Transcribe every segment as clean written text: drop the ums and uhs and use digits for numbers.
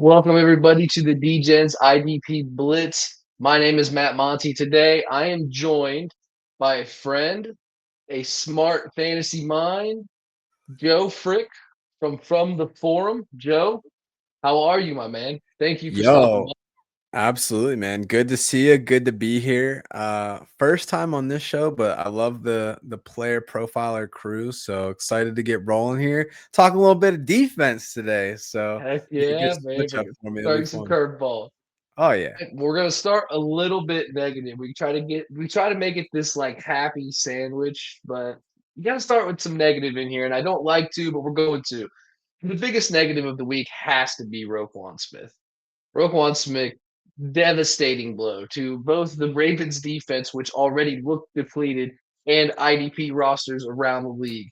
Welcome everybody to the Degens IDP Blitz. My name is Matt Monty. Today I am joined by a friend, a smart fantasy mind, Joe Frick from the forum. Joe, how are you, my man? Thank you for stopping Yo, by. absolutely, man. Good to see you. Good to be here. First time on this show, but I love the player profiler crew. So excited to get rolling here. Talk a little bit of defense today. So Heck make a good yeah, man. switch up for me. It'll be Throwing some fun. curveball. Oh yeah. We're gonna start a little bit negative. We try to make it this like happy sandwich, but you gotta start with some negative in here. And I don't like to, but we're going to. The biggest negative of the week has to be Roquan Smith. Roquan Smith, devastating blow to both the Ravens defense, which already looked depleted, and IDP rosters around the league.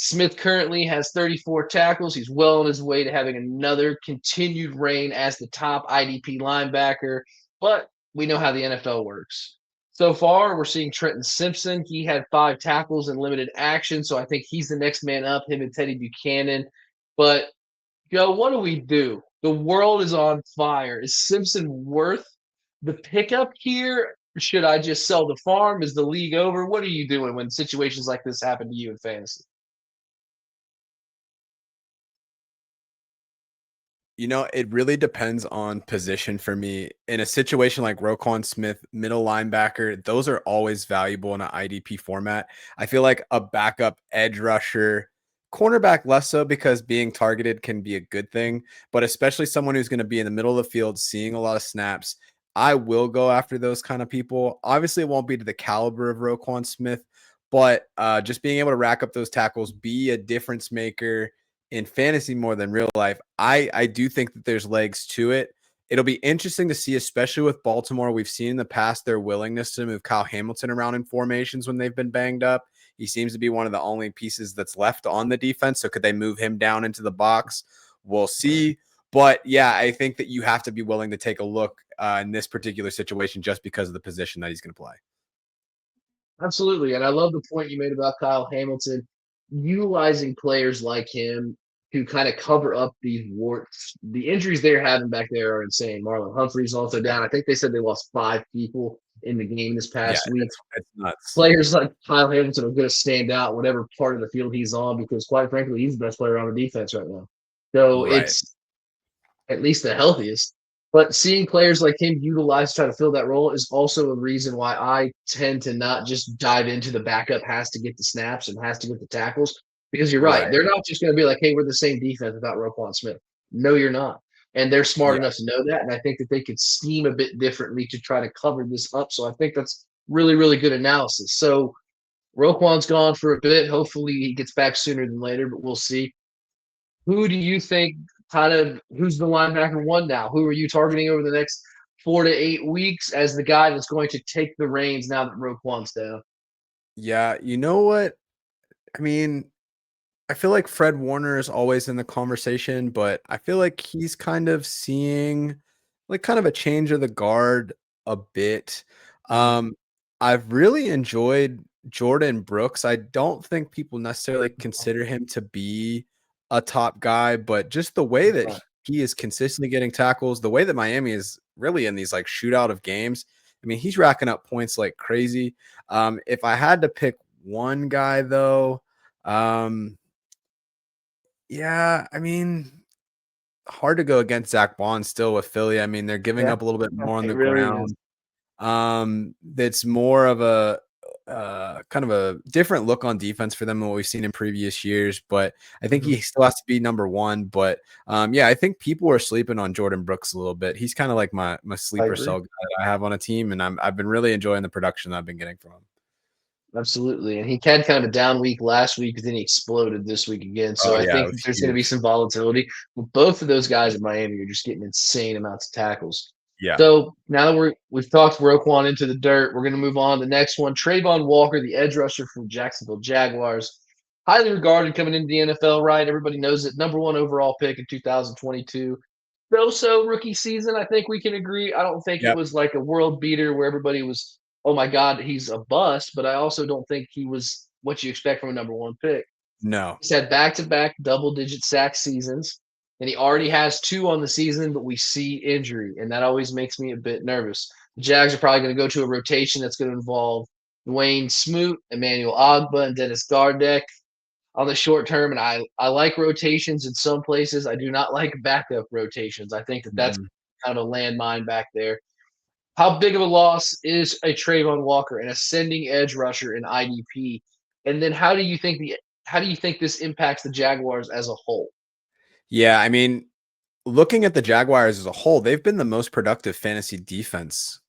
Smith currently has 34 tackles. He's well on his way to having another continued reign as the top IDP linebacker, but we know how the NFL works. So far, we're seeing Trenton Simpson. He had 5 tackles in limited action, so I think he's the next man up, him and Teddy Buchanan. But Joe, what do we do? The world is on fire. Is Simpson worth the pickup here? Should I just sell the farm? Is the league over? What are you doing when situations like this happen to you in fantasy? It really depends on position for me. In a situation like Roquan Smith, middle linebacker, those are always valuable in an IDP format. I feel like a backup edge rusher, cornerback less so because being targeted can be a good thing, but especially someone who's going to be in the middle of the field, seeing a lot of snaps. I will go after those kind of people. Obviously, it won't be to the caliber of Roquan Smith, but just being able to rack up those tackles, be a difference maker in fantasy more than real life. I do think that there's legs to it. It'll be interesting to see, especially with Baltimore. We've seen in the past their willingness to move Kyle Hamilton around in formations when they've been banged up. He seems to be one of the only pieces that's left on the defense. So could they move him down into the box? We'll see. But yeah, I think that you have to be willing to take a look in this particular situation just because of the position that he's going to play. Absolutely. And I love the point you made about Kyle Hamilton utilizing players like him to kind of cover up these warts. The injuries they're having back there are insane. Marlon Humphrey's also down. I think they said they lost 5 people in the game this Yeah, past week. it's nuts. Players like Kyle Hamilton are going to stand out whatever part of the field he's on because, quite frankly, he's the best player on the defense right now. So Right. it's at least the healthiest. But seeing players like him utilized to try to fill that role is also a reason why I tend to not just dive into the backup has to get the snaps and has to get the tackles. Because you're right. Right. They're not just going to be like, hey, we're the same defense without Roquan Smith. No, you're not. And they're smart Yeah. enough to know that. And I think that they could scheme a bit differently to try to cover this up. So I think that's really, really good analysis. So Roquan's gone for a bit. Hopefully he gets back sooner than later, but we'll see. Who do you think who's the linebacker one now? Who are you targeting over the next 4 to 8 weeks as the guy that's going to take the reins now that Roquan's down? Yeah. You know what? I mean, I feel like Fred Warner is always in the conversation, but I feel like he's kind of seeing like kind of a change of the guard a bit. Mhm. Um, I've really enjoyed Jordan Brooks. I don't think people necessarily consider him to be a top guy, but just the way that Okay. he is consistently getting tackles, the way that Miami is really in these like shootout of games. I mean, he's racking up points like crazy. If I had to pick one guy though, um, yeah, I mean, hard to go against Zach Bond still with Philly. I mean, they're giving Yeah, up a little bit more on it the really is. ground. That's more of a kind of a different look on defense for them than what we've seen in previous years. But I think Mhm. he still has to be number one. But yeah, I think people are sleeping on Jordan Brooks a little bit. He's kind of like my I sleeper agree. cell guy that I have on a team, and I've been really enjoying the production that I've been getting from him. Absolutely. And he had kind of a down week last week, but then he exploded this week again. So Oh I yeah, it think that was there's going to be huge. some volatility. But both of those guys in Miami are just getting insane amounts of tackles. Yeah. So now that we've talked Roquan into the dirt, we're going to move on to the next one. Trayvon Walker, the edge rusher from Jacksonville Jaguars, highly regarded coming into the NFL. Right, everybody knows it. Number one overall pick in 2022. So rookie season, I think we can agree. I don't think it Yep. was like a world beater where everybody was, oh my God, he's a bust. But I also don't think he was what you expect from a number one pick. No. He's had back to back double digit sack seasons. and he already has 2 on the season, but we see injury, and that always makes me a bit nervous. The Jags are probably going to go to a rotation that's going to involve Dwayne Smoot, Emmanuel Ogba, and Dennis Gardeck on the short term. And I like rotations in some places. I do not like backup rotations. I think that that's Mhm. kind of a landmine back there. How big of a loss is a Trayvon Walker, an ascending edge rusher in IDP? And then how do you think this impacts the Jaguars as a whole? Yeah, I mean, looking at the Jaguars as a whole, they've been the most productive fantasy defense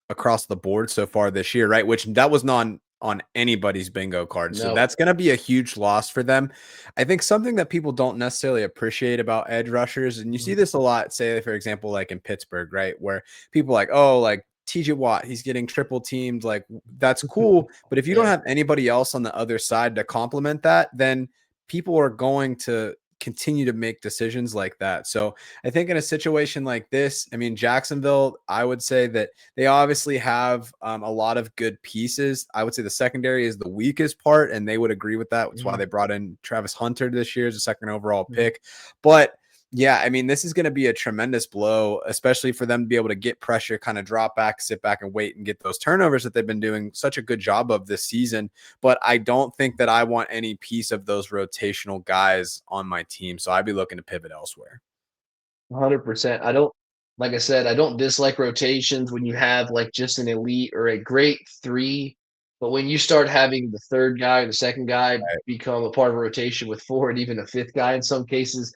across the board so far this year, right? Which that was not on anybody's bingo card. So No. that's going to be a huge loss for them. I think something that people don't necessarily appreciate about edge rushers, and you see Mhm. this a lot, say, for example, like in Pittsburgh, right? Where people are like, oh, like TJ Watt, he's getting triple teamed. Like, that's cool. But if you don't Yeah. have anybody else on the other side to complement that, then people are going to continue to make decisions like that. So I think in a situation like this, I mean, Jacksonville, I would say that they obviously have a lot of good pieces. I would say the secondary is the weakest part, and they would agree with that. That's why Mhm. they brought in Travis Hunter this year as a second overall Mhm. pick. But yeah, I mean, this is going to be a tremendous blow, especially for them to be able to get pressure, kind of drop back, sit back, and wait and get those turnovers that they've been doing such a good job of this season. But I don't think that I want any piece of those rotational guys on my team. So I'd be looking to pivot elsewhere. 100%. I don't like I said, I don't dislike rotations when you have like just an elite or a great 3, but when you start having the 3rd guy or the 2nd guy Right. become a part of a rotation with 4 and even a 5th guy in some cases,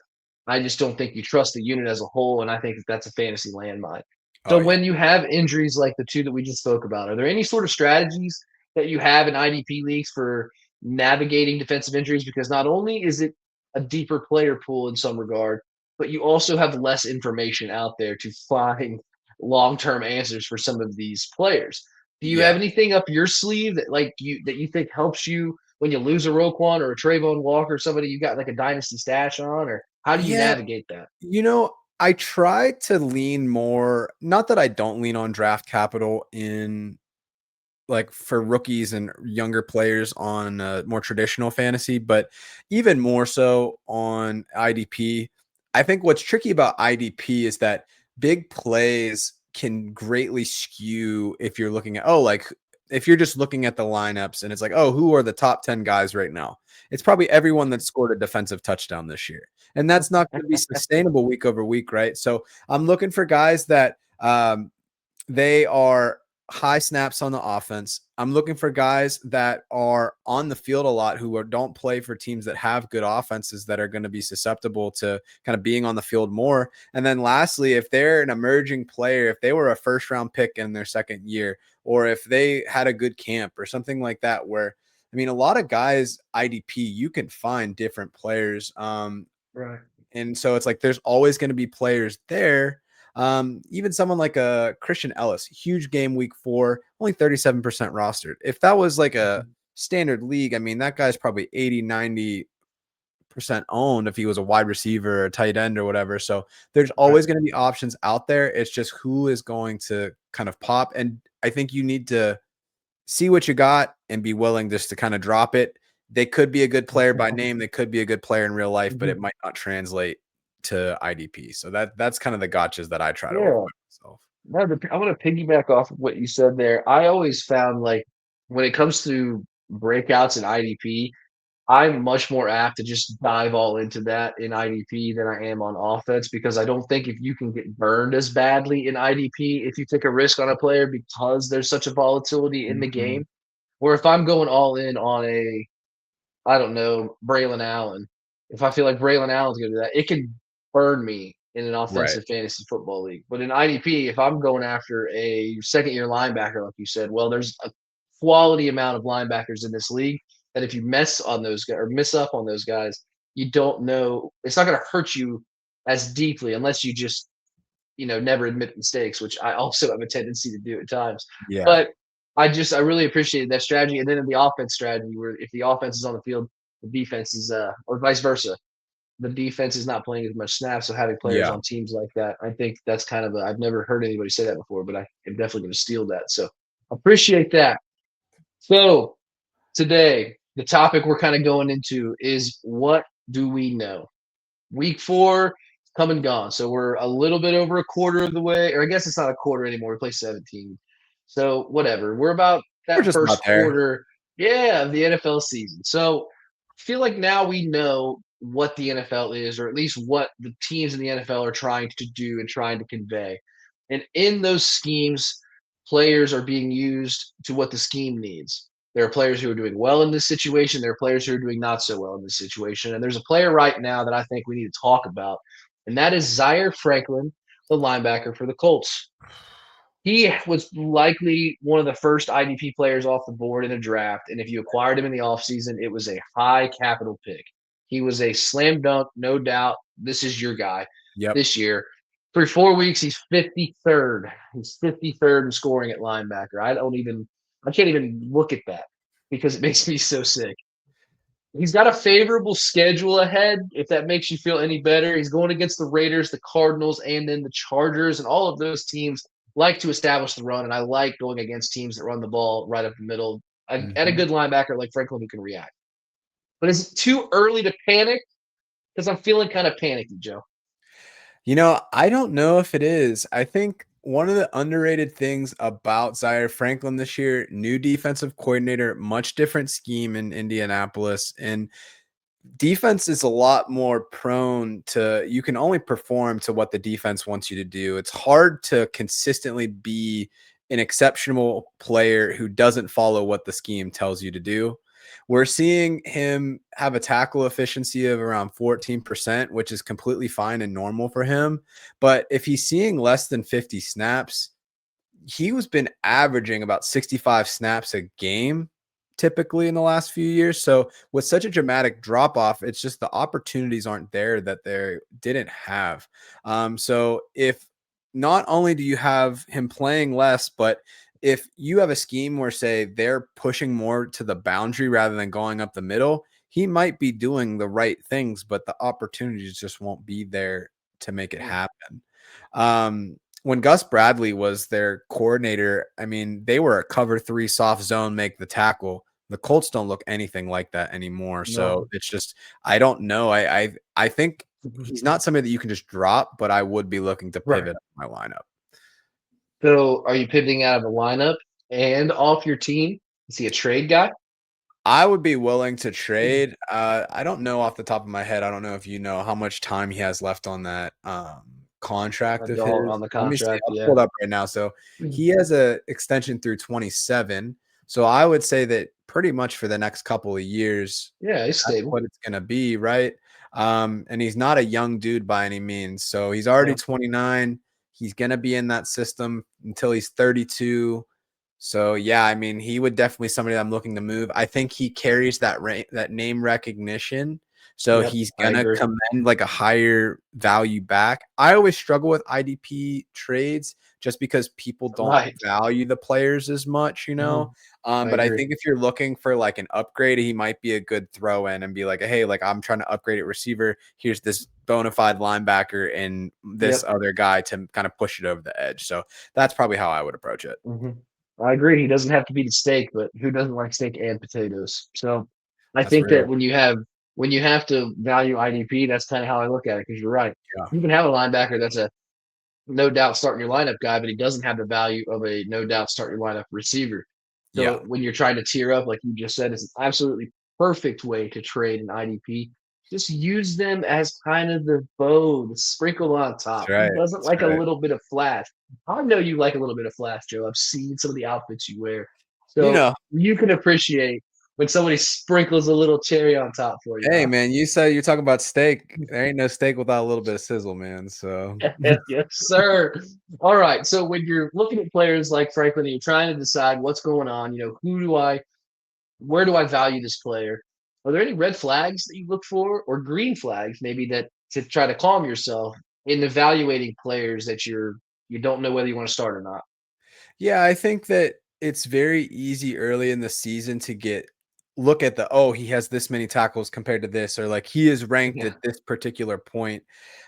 I just don't think you trust the unit as a whole, and I think that that's a fantasy landmine. So Oh, yeah. when you have injuries like the 2 that we just spoke about, are there any sort of strategies that you have in IDP leagues for navigating defensive injuries? Because not only is it a deeper player pool in some regard, but you also have less information out there to find long-term answers for some of these players. Do you have Yeah. anything up your sleeve that you think helps you when you lose a Roquan or a Trayvon Walker, somebody you got like a dynasty stash on, or how do you Yeah. navigate that? I try to lean more, not that I don't lean on draft capital in like for rookies and younger players on more traditional fantasy, but even more so on IDP. I think what's tricky about IDP is that big plays can greatly skew if you're looking at, oh, like if you're just looking at the lineups and it's like, oh, who are the top 10 guys right now? It's probably everyone that scored a defensive touchdown this year. And that's not going to be sustainable week over week, right? So I'm looking for guys that they are high snaps on the offense. I'm looking for guys that are on the field a lot don't play for teams that have good offenses that are going to be susceptible to kind of being on the field more. And then lastly, if they're an emerging player, if they were a first round pick in their second year, or if they had a good camp or something like that, where I mean, a lot of guys IDP, you can find different players. Right. And so it's like there's always going to be players there. Even someone like a Christian Ellis, huge game week 4, only 37% rostered. If that was like a Mhm. standard league, I mean, that guy's probably 80-90% owned if he was a wide receiver or a tight end or whatever. So there's Right. always going to be options out there. It's just who is going to kind of pop. And I think you need to see what you got and be willing just to kind of drop it. They could be a good player by name. They could be a good player in real life, but it Mhm. might not translate to IDP. So that's kind of the gotchas that I try to avoid Yeah. myself. No, I want to piggyback off of what you said there. I always found like when it comes to breakouts in IDP, I'm much more apt to just dive all into that in IDP than I am on offense because I don't think if you can get burned as badly in IDP if you take a risk on a player because there's such a volatility in the Mhm. game. Where if I'm going all in on a I don't know, Braylon Allen. If I feel like Braylon Allen's gonna do that, it can burn me in an Right. offensive fantasy football league. But in IDP, if I'm going after a second year linebacker, like you said, well, there's a quality amount of linebackers in this league that if you mess on those guys or miss up on those guys, you don't know it's not gonna hurt you as deeply unless you just never admit mistakes, which I also have a tendency to do at times. Yeah. But I really appreciated that strategy. And then in the offense strategy, where if the offense is on the field, the defense is or vice versa. The defense is not playing as much snaps, so having players Yeah. on teams like that, I think that's kind of I've never heard anybody say that before, but I am definitely going to steal that. So appreciate that. So today, the topic we're kind of going into is what do we know? Week 4 come and gone. So we're a little bit over a quarter of the way, or I guess it's not a quarter anymore. We play 17. So whatever. We're about We're that just about first there. quarter, yeah, of the NFL season. So I feel like now we know what the NFL is, or at least what the teams in the NFL are trying to do and trying to convey. And in those schemes, players are being used to what the scheme needs. There are players who are doing well in this situation. There are players who are doing not so well in this situation. And there's a player right now that I think we need to talk about, and that is Zaire Franklin, the linebacker for the Colts. He was likely one of the first IDP players off the board in a draft, and if you acquired him in the offseason, it was a high capital pick. He was a slam dunk, no doubt. This is your guy Yep. this year. Through 4 weeks, he's 53rd. He's 53rd in scoring at linebacker. I can't even look at that because it makes me so sick. He's got a favorable schedule ahead, if that makes you feel any better. He's going against the Raiders, the Cardinals, and then the Chargers, and all of those teams like to establish the run, and I like going against teams that run the ball right up the middle at a Mhm. good linebacker like Franklin who can react. But is it too early to panic? Because I'm feeling kind of panicky, Joe. I don't know if it is. I think one of the underrated things about Zaire Franklin this year, new defensive coordinator, much different scheme in Indianapolis, and defense is a lot more prone to you can only perform to what the defense wants you to do. It's hard to consistently be an exceptional player who doesn't follow what the scheme tells you to do. We're seeing him have a tackle efficiency of around 14%, which is completely fine and normal for him. But if he's seeing less than 50 snaps, he was been averaging about 65 snaps a game typically in the last few years. So with such a dramatic drop off, it's just the opportunities aren't there that they didn't have. So if not only do you have him playing less, but if you have a scheme where say they're pushing more to the boundary rather than going up the middle, he might be doing the right things, but the opportunities just won't be there to make it Mm, happen. When Gus Bradley was their coordinator, I mean, they were a cover three soft zone, make the tackle. The Colts don't look anything like that anymore. So no. it's just, I don't know. I think he's not somebody that you can just drop, but I would be looking to Right. pivot my lineup. So are you pivoting out of the lineup and off your team? Is he a trade guy? I would be willing to trade. I don't know off the top of my head. I don't know if you know how much time he has left on that contract of Dog his. on the Let me see. contract, I'll yeah. pull it up right now. So he has a extension through 27. So I would say that pretty much for the next couple of years, Yeah, he's that's stable. what it's gonna be, right? And he's not a young dude by any means. So he's already No. 29. He's gonna be in that system until he's 32. So yeah, I mean, he would definitely somebody that I'm looking to move. I think he carries that name recognition, so Yep, he's I gonna agree. command like a higher value back. I always struggle with IDP trades just because people don't Right. value the players as much, Mhm. I But I agree. think if you're looking for like an upgrade, he might be a good throw in and be like, hey, like I'm trying to upgrade at receiver. Here's this bona fide linebacker and this Yep. other guy to kind of push it over the edge. So that's probably how I would approach it. Mhm. I agree. He doesn't have to be the steak, but who doesn't like steak and potatoes? So I That's think that real. when you have to value IDP, that's kind of how I look at it. Because you're right. Yeah. You can have a linebacker that's a no doubt starting your lineup guy, but he doesn't have the value of a no doubt start your lineup receiver. Yeah. So when you're trying to tier up, like you just said, it's an absolutely perfect way to trade an IDP. Just use them as kind of the bow, the sprinkle on That's top. Who right. doesn't That's like a right. little bit of flash? I know you like a little bit of flash, Joe. I've seen some of the outfits you wear. You So know, you can appreciate when somebody sprinkles a little cherry on top for you, hey huh? man, you said you're talking about steak. There ain't no steak without a little bit of sizzle, man. So Yes, sir. All right. So when you're looking at players like Franklin and you're trying to decide what's going on, where do I value this player? Are there any red flags that you look for or green flags maybe that to try to calm yourself in evaluating players that you don't know whether you want to start or not? yeah, I think that it's very easy early in the season to get look at the, oh, he has this many tackles compared to this, or like he is ranked Yeah. at this particular point.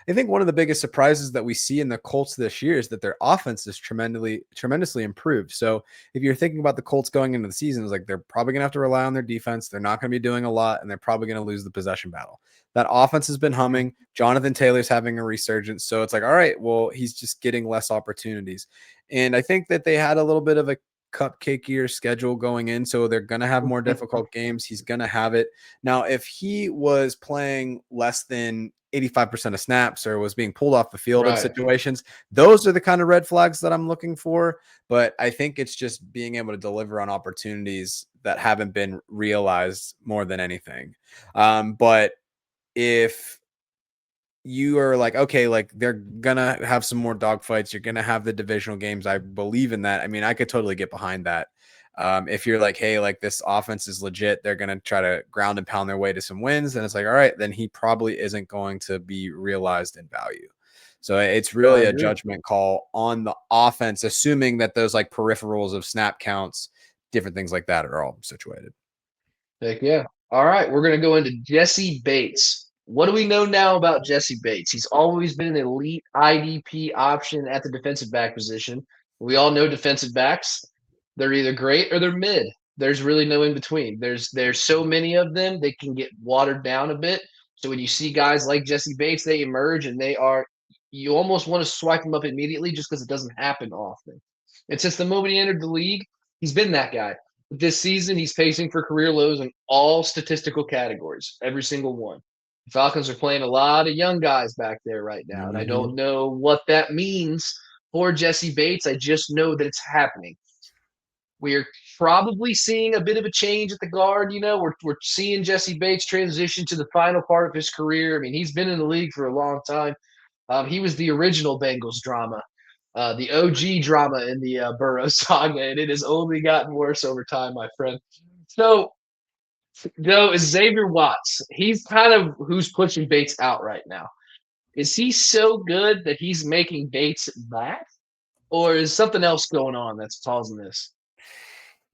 I think one of the biggest surprises that we see in the Colts this year is that their offense is tremendously improved. So if you're thinking about the Colts going into the season, it's like they're probably gonna have to rely on their defense. They're not gonna be doing a lot, and they're probably gonna lose the possession battle. That offense has been Mhm. humming. Jonathan Taylor's having a resurgence. So it's like, all right, well, he's just getting less opportunities. And I think that they had a little bit of a cupcakier schedule going in, so they're going to have more difficult games. He's going to have it. Now, if he was playing less than 85% of snaps or was being pulled off the field in Right. situations, those are the kind of red flags that I'm looking for. But I think it's just being able to deliver on opportunities that haven't been realized more than anything. But if you are like, okay, like they're gonna have some more dogfights. You're gonna have the divisional games. I believe in that. I mean, I could totally get behind that. If you're like, hey, like this offense is legit, they're gonna try to ground and pound their way to some wins, and it's like, all right, then he probably isn't going to be realized in value. So it's I really a agree. judgment call on the offense, assuming that those like peripherals of snap counts, different things like that are all situated. Heck yeah. All right, we're gonna go into Jesse Bates. What do we know now about Jesse Bates? He's always been an elite IDP option at the defensive back position. We all know defensive backs. They're either great or they're mid. There's really no in between. There's so many of them, they can get watered down a bit. So when you see guys like Jesse Bates, they emerge and they are you almost want to swipe them up immediately just because it doesn't happen often. And since the moment he entered the league, he's been that guy. This season, he's pacing for career lows in all statistical categories, every single one. The Falcons are playing a lot of young guys back there right now, and I Mhm. don't know what that means for Jesse Bates. I just know that it's happening. We're probably seeing a bit of a change at the guard. We're seeing Jesse Bates transition to the final part of his career. I mean, he's been in the league for a long time. He was the original Bengals drama, the OG drama in the Burrow saga, and it has only gotten worse over time, my friend. So, though, is Xavier Watts. He's kind of who's pushing Bates out right now. Is he so good that he's making Bates back, or is something else going on that's causing this?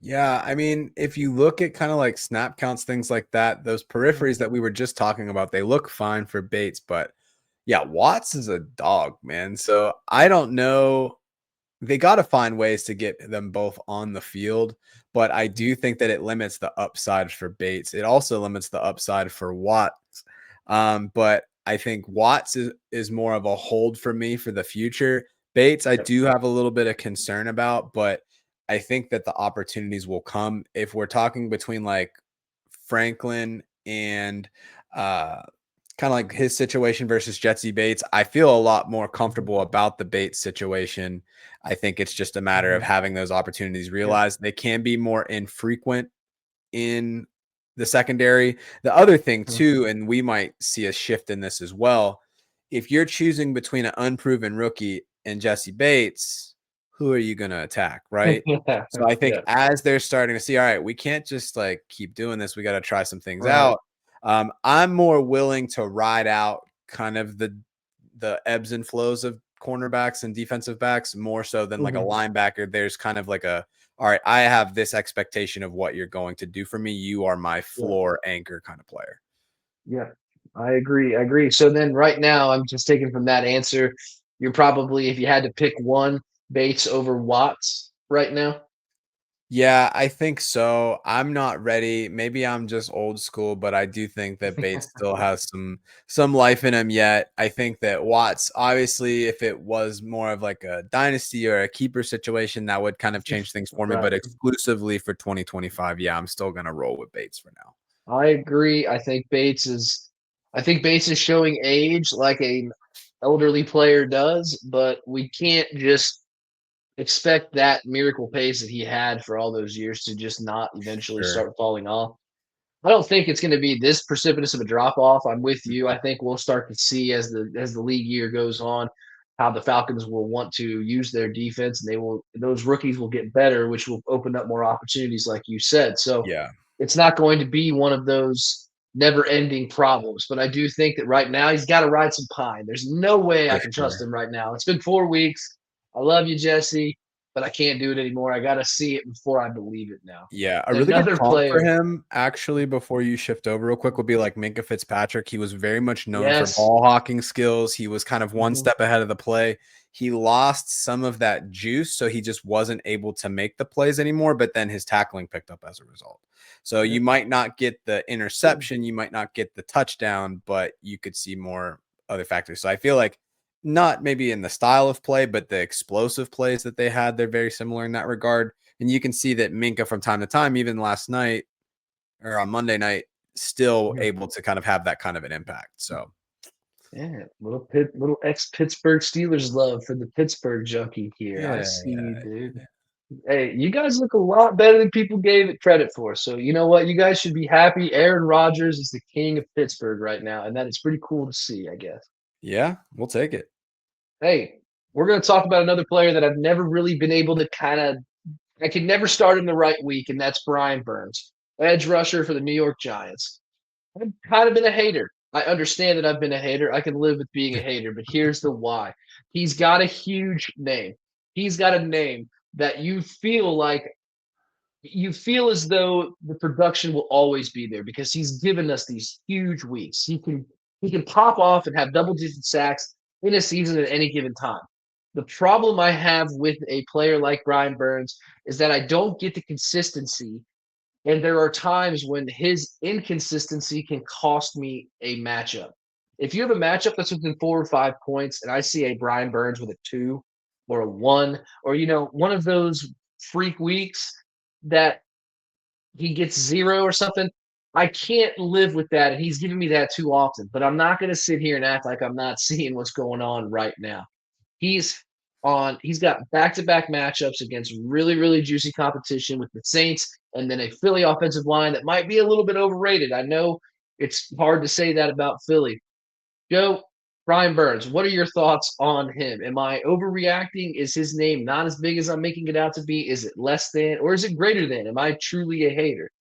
Yeah, I mean, if you look at kind of like snap counts, things like that, those peripheries that we were just talking about, they look fine for Bates, but yeah, Watts is a dog, man. So I don't know. They got to find ways to get them both on the field, but I do think that it limits the upside for Bates. It also limits the upside for Watts. But I think Watts is more of a hold for me for the future. Bates, I Yep. do have a little bit of concern about, but I think that the opportunities will come if we're talking between like Franklin and uh kind of like his situation versus Jetsy Bates. I feel a lot more Mhm. comfortable about the Bates situation. I think it's just a matter of Mhm. having those opportunities Yeah. realized. They can be more infrequent in the secondary. The other thing Mhm. too, and we might see a shift in this as well, if you're choosing between an unproven rookie and Jesse Bates, who are you going to attack, right? Yeah. So I think Yeah. as they're starting to see, all right, we can't just like keep doing this. We got to try some things Right. out. I'm more willing to ride out kind of the ebbs and flows of cornerbacks and defensive backs more so than like a Mhm. linebacker. There's kind of like a, all right, I have this expectation of what you're going to do for me. You are my Yeah. floor anchor kind of player. Yeah. I agree. I agree. So then right now, I'm just taking from that answer, you're probably, if you had to pick one, Bates over Watts right now. Yeah, I think so. I'm not ready. Maybe I'm just old school, but I do think that Bates still has some life in him yet. I think that Watts, obviously, if it was more of like a dynasty or a keeper situation, that would kind of change things for me. Right. But exclusively for 2025, yeah, I'm still gonna roll with Bates for now. I agree. I think Bates is showing age like a elderly player does, but we can't just expect that miracle pace that he had for all those years to just not eventually Sure. start falling off. I don't think it's going to be this precipitous of a drop off. I'm with you. I think we'll start to see as the league year goes on how the Falcons will want to use their defense, and those rookies will get better, which will open up more opportunities, like you said. So Yeah, it's not going to be one of those never-ending problems. But I do think that right now he's got to ride some pine. There's no way for I can trust sure. him right now. It's been 4 weeks. I love you, Jesse. but I can't do it anymore. I got to see it before I believe it now. Yeah, a really good Another comp for player. him, actually, before you shift over real quick, would be like Minkah Fitzpatrick. He was very much known for Yes. ball hawking skills. He was kind of one Mhm. step ahead of the play. He lost some of that juice, so he just wasn't able to make the plays anymore, but then his tackling picked up as a result. So Yeah. you might not get the interception, you might not get the touchdown, but you could see more other factors. So I feel like not maybe in the style of play, but the explosive plays that they had, they're very similar in that regard. And you can see that Minka from time to time, even last night or on Monday night, still Mhm. able to kind of have that kind of an impact. So Yeah, little ex-Pittsburgh Steelers love for the Pittsburgh junkie here. I yeah, see, dude. Hey, you guys look a lot better than people gave it credit for. So you know what? You guys should be happy. Aaron Rodgers is the king of Pittsburgh right now, and that is pretty cool to see, I guess. yeah, we'll take it. Hey, we're going to talk about another player that I've never really been able to I could never start in the right week, and that's Brian Burns, edge rusher for the New York Giants. I've kind of been a hater. I understand that I've been a hater. I can live with being a hater, but here's the why. He's got a huge name. He's got a name that you feel as though the production will always be there because he's given us these huge weeks. He can pop off and have double digit sacks in a season at any given time. The problem I have with a player like Brian Burns is that I don't get the consistency, and there are times when his inconsistency can cost me a matchup. If you have a matchup that's within 4 or 5 points, and I see a Brian Burns with a 2 or a 1, or one of those freak weeks that he gets 0 or something, I can't live with that. And he's giving me that too often. But I'm not going to sit here and act like I'm not seeing what's going on right now. He's he's got back-to-back matchups against really, really juicy competition with the Saints and then a Philly offensive line that might be a little bit overrated. I know it's hard to say that about Philly. Joe, Brian Burns, what are your thoughts on him? Am I overreacting? Is his name not as big as I'm making it out to be? Is it less than, or is it greater than? Am I truly a hater?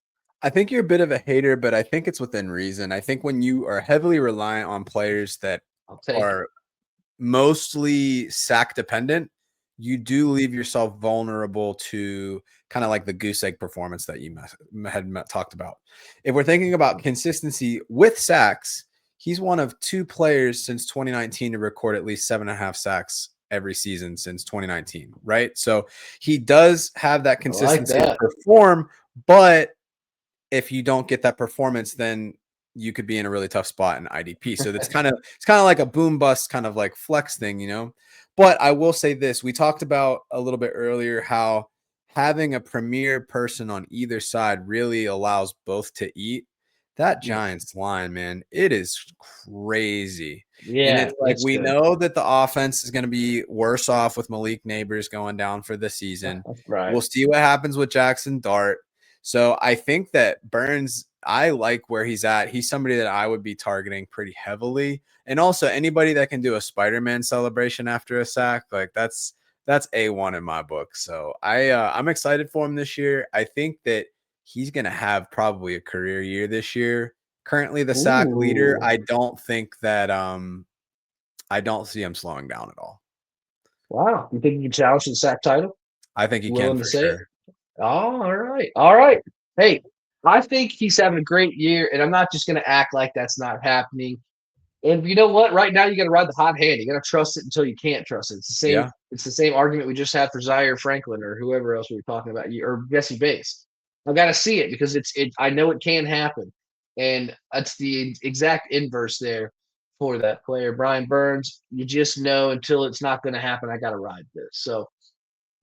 I think you're a bit of a hater, but I think it's within reason. I think when you are heavily reliant on players that I'll take it. are mostly sack dependent, you do leave yourself vulnerable to kind of like the goose egg performance that you talked about. If we're thinking about consistency with sacks, he's one of 2 players since 2019 to record at least 7.5 sacks every season since 2019, right? So he does have that I like consistency to that. perform, but if you don't get that performance, then you could be in a really tough spot in IDP. So it's kind of like a boom bust kind of like flex thing, you know. But I will say this: we talked about a little bit earlier how having a premier person on either side really allows both to eat. That Yeah, Giants line, man, it is crazy. And yeah, it's like it's we good. know that the offense is going to be worse off with Malik Neighbors going down for the season. Right. We'll see what happens with Jackson Dart. So I think that Burns, I like where he's at. He's somebody that I would be targeting pretty heavily. And also anybody that can do a Spider-Man celebration after a sack, like that's A1 in my book. So I'm excited for him this year. I think that he's gonna have probably a career year this year. Currently the sack leader. Ooh, I don't see him slowing down at all. wow. You think you can challenge the sack title? I think he can Willing to for say it? sure. Oh, all right. All right. Hey, I think he's having a great year, and I'm not just going to act like that's not happening. And you know what? Right now, you got to ride the hot hand. You got to trust it until you can't trust it. It's the same. Yeah. It's the same argument we just had for Zaire Franklin or whoever else we were talking about, or Jesse Bates. I got to see it because it's. I know it can happen, and that's the exact inverse there for that player, Brian Burns. You just know until it's not going to happen. I got to ride this. So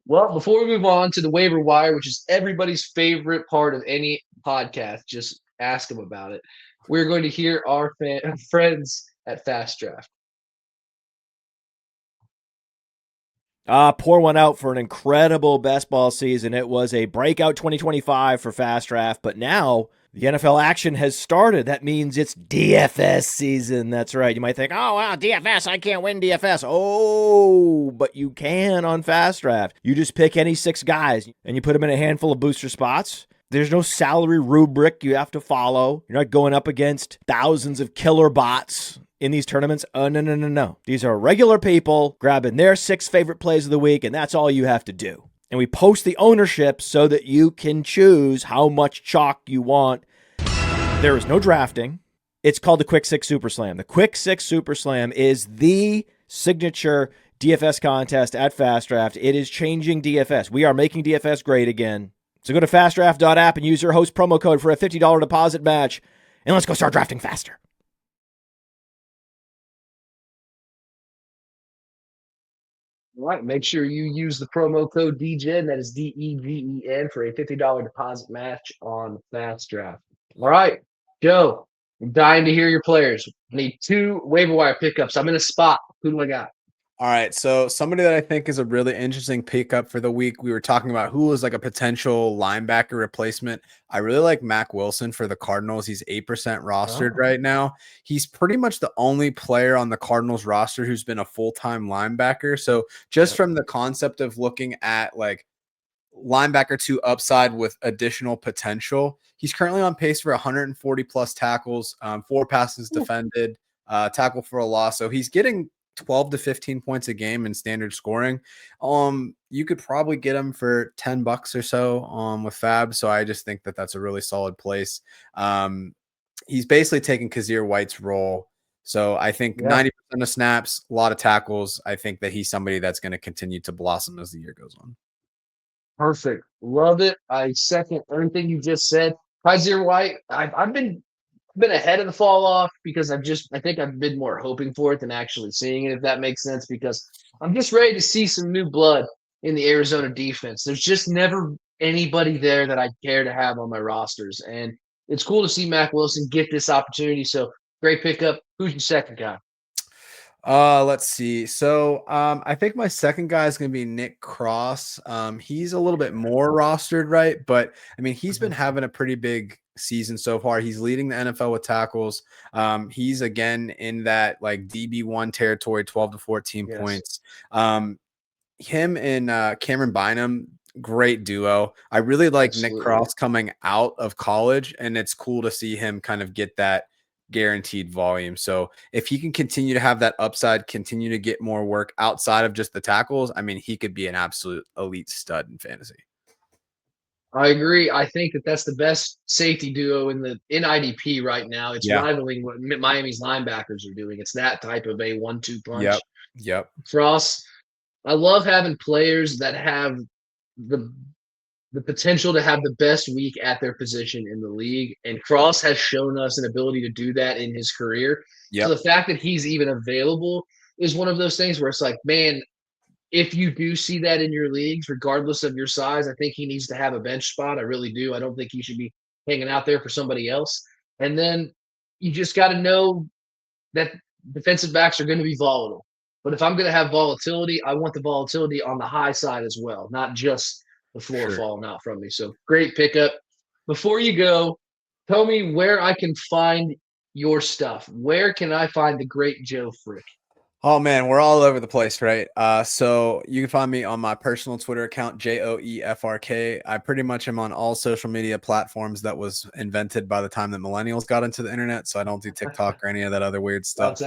well, before we move on to the waiver wire, which is everybody's favorite part of any podcast, just ask them about it. We're going to hear our friends at Fast Draft. Pour one out for an incredible best ball season. It was a breakout 2025 for Fast Draft, but now the NFL action has started. That means it's DFS season. That's right. You might think, oh, wow, DFS, I can't win DFS. Oh, but you can on Fast Draft. You just pick any 6 guys and you put them in a handful of booster spots. There's no salary rubric you have to follow. You're not going up against thousands of killer bots in these tournaments. Oh, no. These are regular people grabbing their 6 favorite plays of the week, and that's all you have to do. and we post the ownership so that you can choose how much chalk you want. There is no drafting. It's called the Quick Six Super Slam. The Quick Six Super Slam is the signature DFS contest at Fast Draft. It is changing DFS. We are making DFS great again. So go to fastdraft.app and use your host promo code for a $50 deposit match, and let's go start drafting faster. All right, make sure you use the promo code DGEN, that is DEGEN, for a $50 deposit match on Fast Draft. All right, Joe, I'm dying to hear your players. I need 2 waiver wire pickups. I'm in a spot. Who do I got? All right, so somebody that I think is a really interesting pickup for the week. We were talking about who was like a potential linebacker replacement. I really like Mac Wilson for the Cardinals. He's 8% rostered right now. He's pretty much the only player on the Cardinals roster who's been a full-time linebacker. So just from the concept of looking at like linebacker 2 upside with additional potential, he's currently on pace for 140 plus tackles, 4 passes defended, tackle for a loss. So he's getting 12 to 15 points a game in standard scoring. You could probably get him for $10 or so with Fab. So I just think that that's a really solid place. He's basically taking Kazir White's role. So I think 90% of snaps, a lot of tackles. I think that he's somebody that's going to continue to blossom as the year goes on. Perfect. Love it. I second everything you just said. Kazir White, I've been ahead of the fall off because I think I've been more hoping for it than actually seeing it, if that makes sense, because I'm just ready to see some new blood in the Arizona defense. There's just never anybody there that I care to have on my rosters. And it's cool to see Mac Wilson get this opportunity. So great pickup. Who's your second guy? Let's see. So I think my second guy is going to be Nick Cross. He's a little bit more rostered, right? But I mean, he's been having a pretty big season so far. He's leading the NFL with tackles. He's again in that like DB1 territory, 12 to 14 points. Him and Cameron Bynum, great duo. I really like Nick Cross coming out of college, and it's cool to see him kind of get that guaranteed volume. So if he can continue to have that upside, continue to get more work outside of just the tackles, I mean, he could be an absolute elite stud in fantasy. I agree. I think that that's the best safety duo in IDP right now. It's rivaling what Miami's linebackers are doing. It's that type of a 1-2 punch. Yep. Cross, I love having players that have the potential to have the best week at their position in the league. And Cross has shown us an ability to do that in his career. So the fact that he's even available is one of those things where it's like, man, if you do see that in your leagues, regardless of your size, I think he needs to have a bench spot. I really do. I don't think he should be hanging out there for somebody else. And then you just got to know that defensive backs are going to be volatile. But if I'm going to have volatility, I want the volatility on the high side as well, not just the floor falling out from me. So great pickup. Before you go, tell me where I can find your stuff. Where can I find the great Joe Frick? Oh man, we're all over the place, right? So you can find me on my personal Twitter account, JOEFRK. I pretty much am on all social media platforms that was invented by the time that millennials got into the internet. So I don't do TikTok or any of that other weird stuff.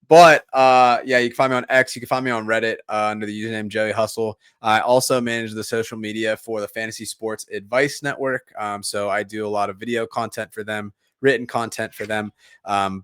But yeah, you can find me on X. You can find me on Reddit under the username Joey Hustle. I also manage the social media for the Fantasy Sports Advice Network. So I do a lot of video content for them, written content for them,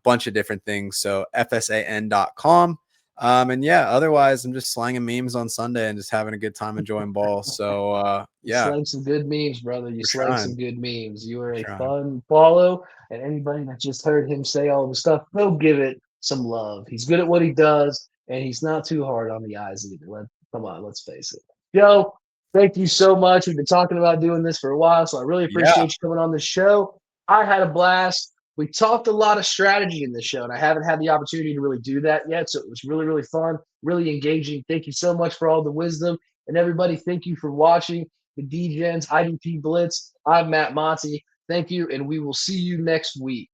bunch of different things. So FSAN.com. And yeah, otherwise I'm just slanging memes on Sunday and just having a good time enjoying ball. So yeah. You slang some good memes, brother. You slang some good memes. You are a fun follow. And anybody that just heard him say all the stuff, go give it some love. He's good at what he does, and he's not too hard on the eyes either. Come on, let's face it. Joe, thank you so much. We've been talking about doing this for a while, so I really appreciate you coming on the show. I had a blast. We talked a lot of strategy in this show, and I haven't had the opportunity to really do that yet, so it was really, really fun, really engaging. Thank you so much for all the wisdom. And everybody, thank you for watching the Degens IDP Blitz. I'm Matt Monty. Thank you, and we will see you next week.